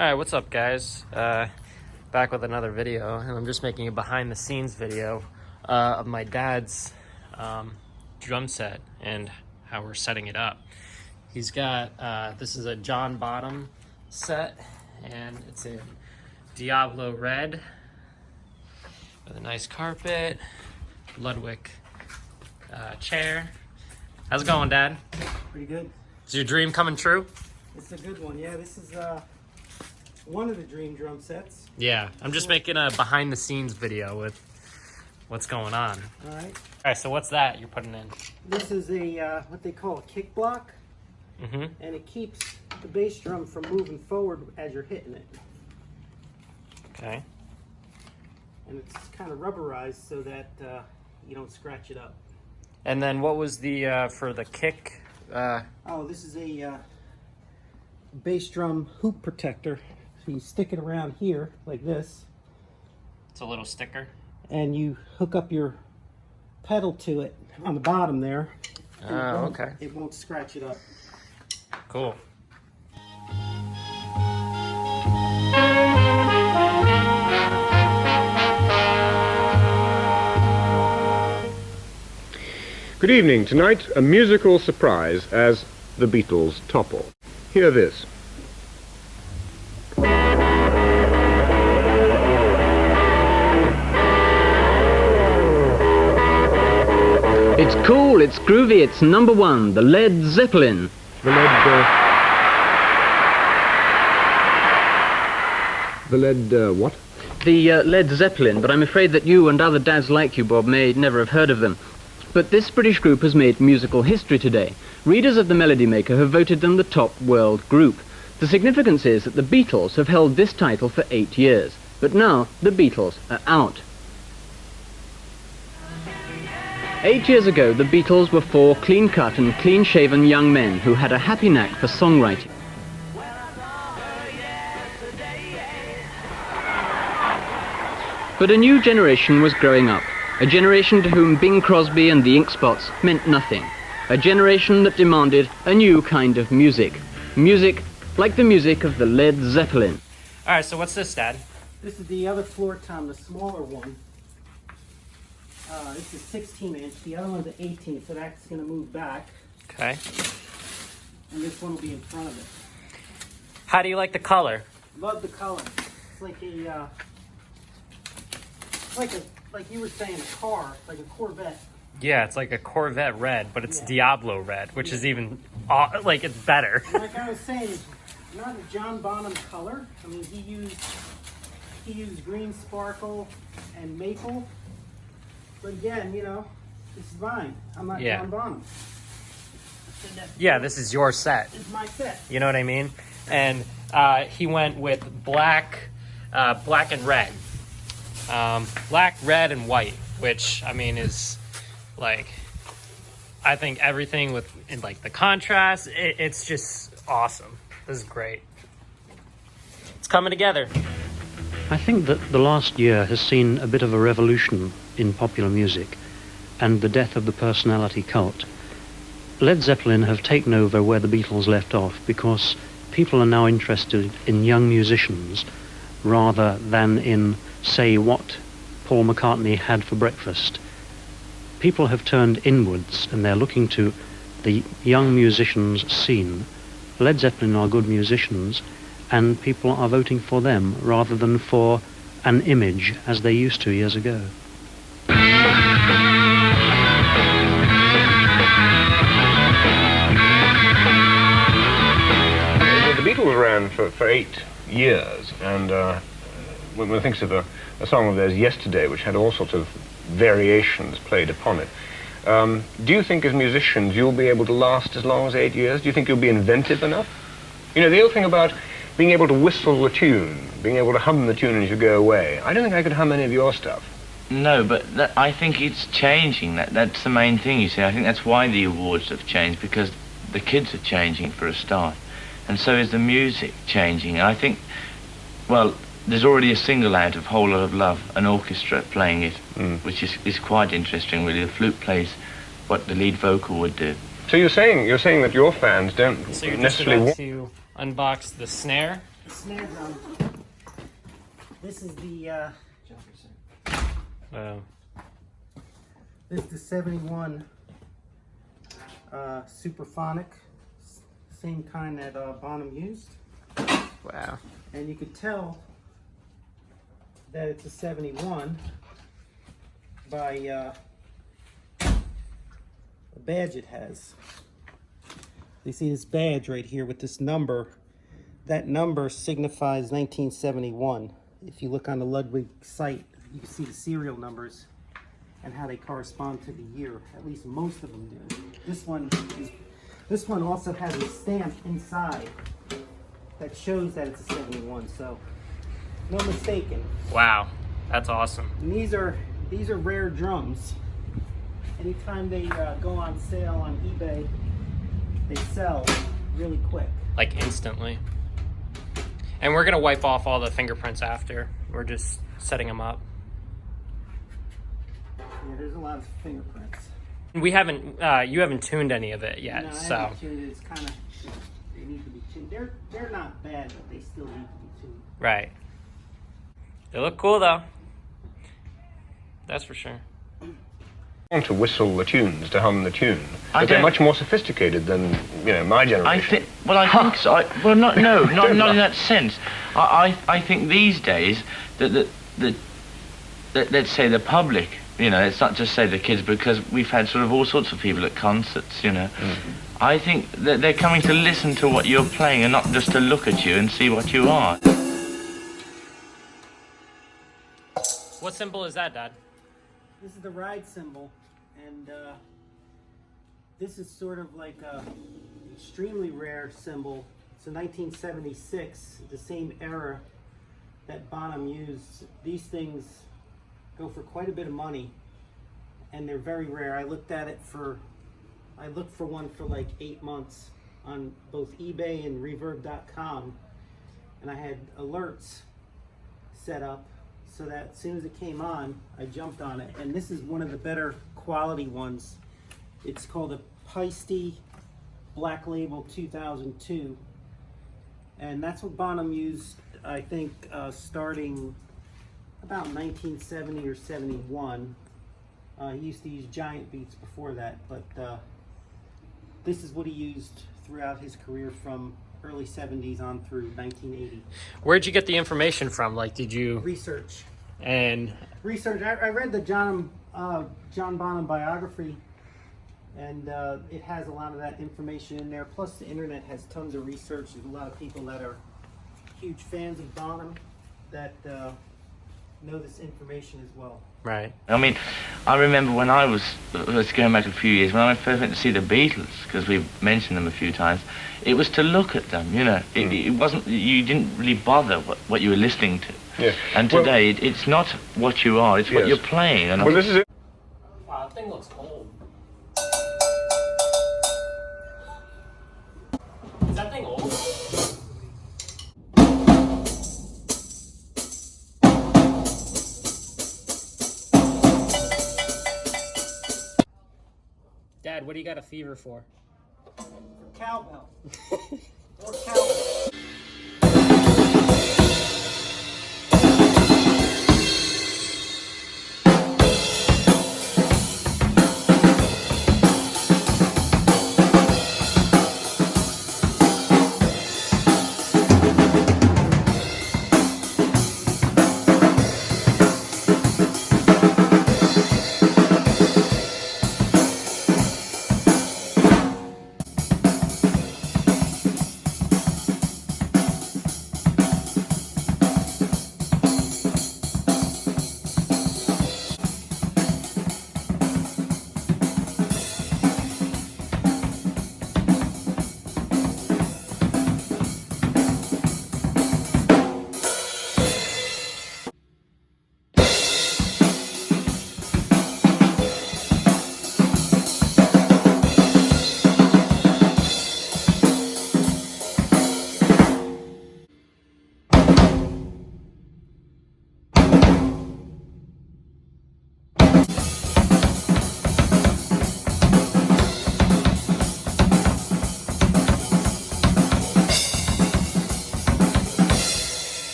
Alright, what's up guys? Back with another video, and I'm just making a behind the scenes video of my dad's drum set and how we're setting it up. He's got, this is a John Bonham set, and it's in Diablo red with a nice carpet, Ludwig chair. How's it going, Dad? Pretty good. Is your dream coming true? It's a good one, yeah. This is one of the dream drum sets. Yeah, I'm just making a behind the scenes video with what's going on. All right. All right, so what's that you're putting in? This is a what they call a kick block, and it keeps the bass drum from moving forward as you're hitting it. Okay. And it's kind of rubberized so that you don't scratch it up. And then what was the for the kick? Oh, this is a bass drum hoop protector. So you stick it around here like this. It's a little sticker. And you hook up your pedal to it on the bottom there. Oh, okay. It won't scratch it up. Cool. Good evening. Tonight, a musical surprise as the Beatles topple. Hear this. It's cool, it's groovy, it's number one, the Led Zeppelin. The what? The Led Zeppelin, but I'm afraid that you and other dads like you, Bob, may never have heard of them. But this British group has made musical history today. Readers of the Melody Maker have voted them the top world group. The significance is that the Beatles have held this title for 8 years. But now, the Beatles are out. 8 years ago, the Beatles were 4 clean-cut and clean-shaven young men who had a happy knack for songwriting. But a new generation was growing up, a generation to whom Bing Crosby and the Ink Spots meant nothing, a generation that demanded a new kind of music. Music like the music of the Led Zeppelin. All right, so what's this, Dad? This is the other floor tom, the smaller one. This is 16 inch, the other one's an 18, so that's going to move back. Okay. And this one will be in front of it. How do you like the color? Love the color. It's like like you were saying, a car, like a Corvette. Yeah, it's like a Corvette red, but it's Diablo red, which is even, like, it's better. And like I was saying, it's not a John Bonham color. I mean, he used green sparkle and maple. But again, you know, this is mine. I'm not John Bonham. Yeah, this is your set. It's my set. You know what I mean? And he went with black and red. Black, red, and white, which, I mean, is, like, I think everything in like, the contrast, it's just awesome. This is great. It's coming together. I think that the last year has seen a bit of a revolution in popular music and the death of the personality cult. Led Zeppelin have taken over where the Beatles left off because people are now interested in young musicians rather than in, say, what Paul McCartney had for breakfast. People have turned inwards and they're looking to the young musicians scene. Led Zeppelin are good musicians, and people are voting for them rather than for an image as they used to years ago. The Beatles ran for 8 years, and when one thinks of a song of theirs, Yesterday, which had all sorts of variations played upon it, do you think as musicians you'll be able to last as long as 8 years? Do you think you'll be inventive enough? You know, the old thing about being able to whistle a tune, being able to hum the tune as you go away. I don't think I could hum any of your stuff. No, but I think it's changing. That's the main thing, you see. I think that's why the awards have changed, because the kids are changing for a start. And so is the music changing. And I think, well, there's already a single out of Whole Lot of Love, an orchestra playing it, which is quite interesting, really. The flute plays what the lead vocal would do. So you're saying that your fans don't So you're necessarily just about to unbox the Snare? snare drum. This is the Wow. this is the 71 Superphonic, same kind that Bonham used. Wow. And you could tell that it's a 71 by the badge it has. You see this badge right here with this number. That number signifies 1971. If you look on the Ludwig site, you can see the serial numbers and how they correspond to the year. At least most of them do. This one also has a stamp inside that shows that it's a 71. So no mistaking. Wow. That's awesome. And these are rare drums. Anytime they go on sale on eBay, they sell really quick. Like instantly. And we're gonna wipe off all the fingerprints after. We're just setting them up. Yeah, there's a lot of fingerprints. We haven't, you haven't tuned any of it yet, No, I so. haven't tuned it. It's kind of, they need to be tuned. They're not bad, but they still need to be tuned. Right. They look cool though. That's for sure. Want to whistle the tunes, to hum the tune, I but they're don't- much more sophisticated than my generation. I think. Well, I think so. Not in that sense. I think these days that let's say the public. Let's not just say the kids, because we've had sort of all sorts of people at concerts. I think that they're coming to listen to what you're playing and not just to look at you and see what you are. What symbol is that, Dad? This is the ride cymbal, and this is sort of like a extremely rare cymbal. It's a 1976, the same era that Bonham used. These things go for quite a bit of money, and they're very rare. I looked for one for like 8 months on both eBay and Reverb.com, and I had alerts set up so that as soon as it came on, I jumped on it. And this is one of the better quality ones. It's called a Peisty Black Label 2002. And that's what Bonham used, I think, starting about 1970 or 71. He used to use Giant Beats before that, but this is what he used throughout his career from early 70s on through 1980. Where'd you get the information from? Like, did you... Research. And... Research. I read the John Bonham biography, and it has a lot of that information in there. Plus, the internet has tons of research. There's a lot of people that are huge fans of Bonham that know this information as well. Right. I mean, I remember when let's go back a few years, when I first went to see the Beatles, because we've mentioned them a few times, it was to look at them, It wasn't, you didn't really bother what you were listening to. Yes. And today, it's not what you are, it's what Yes. you're playing. And Well, this is it. Wow, that thing looks old. Is that thing old? Dad, what do you got a fever for? Cowbell. Or cowbell.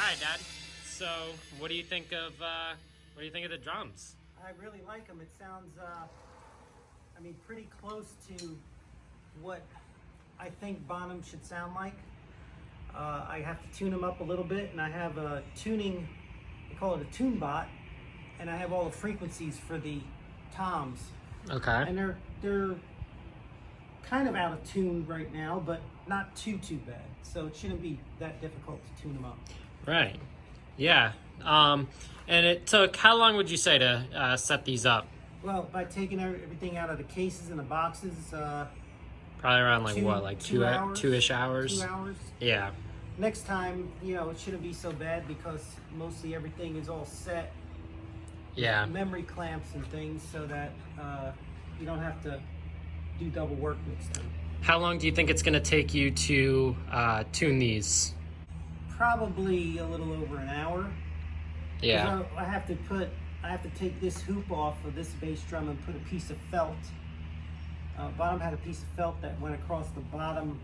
right, Dad. So, what do you think of the drums? I really like them. It sounds, I mean, pretty close to what I think Bonham should sound like. I have to tune them up a little bit, and I have a tuning, they call it a tune bot, and I have all the frequencies for the toms. Okay. And they're kind of out of tune right now, but not too bad. So it shouldn't be that difficult to tune them up. Right. Yeah. And it took, how long would you say to set these up? Well, by taking everything out of the cases and the boxes, Probably around like two hours, 2-ish hours? 2 hours. Yeah. Next time, you know, it shouldn't be so bad because mostly everything is all set. Yeah. Memory clamps and things so that you don't have to do double work next time. How long do you think it's going to take you to tune these? Probably a little over an hour. Yeah. I have to take this hoop off of this bass drum and put a piece of felt. Bonham had a piece of felt that went across the bottom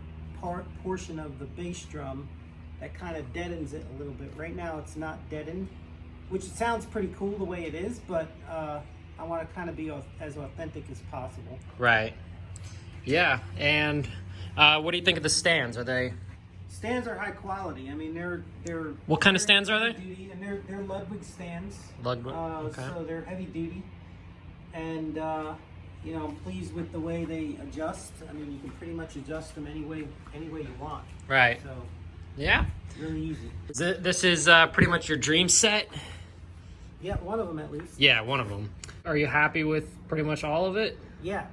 portion of the bass drum that kind of deadens it a little bit. Right now it's not deadened, which sounds pretty cool the way it is, but I want to kind of be as authentic as possible. Right. Yeah. And what do you think of the stands? Are they? Stands are high quality. I mean, they're. What kind of stands are they? Heavy duty, and they're Ludwig stands. Ludwig. Okay. So they're heavy duty, and you know, I'm pleased with the way they adjust. I mean, you can pretty much adjust them any way you want. Right. So Yeah. really easy. This is pretty much your dream set? Yeah, one of them at least. Yeah, one of them. Are you happy with pretty much all of it? Yeah,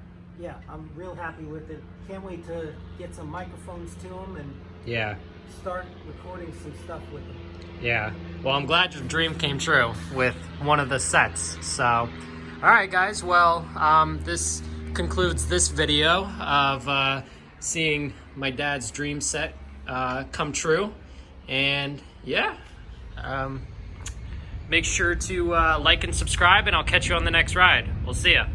I'm real happy with it. Can't wait to get some microphones to them and Yeah. start recording some stuff with them. Yeah. Well, I'm glad your dream came true with one of the sets. So, all right, guys. Well, this concludes this video of seeing my dad's dream set come true. And yeah, make sure to like and subscribe, and I'll catch you on the next ride. We'll see ya.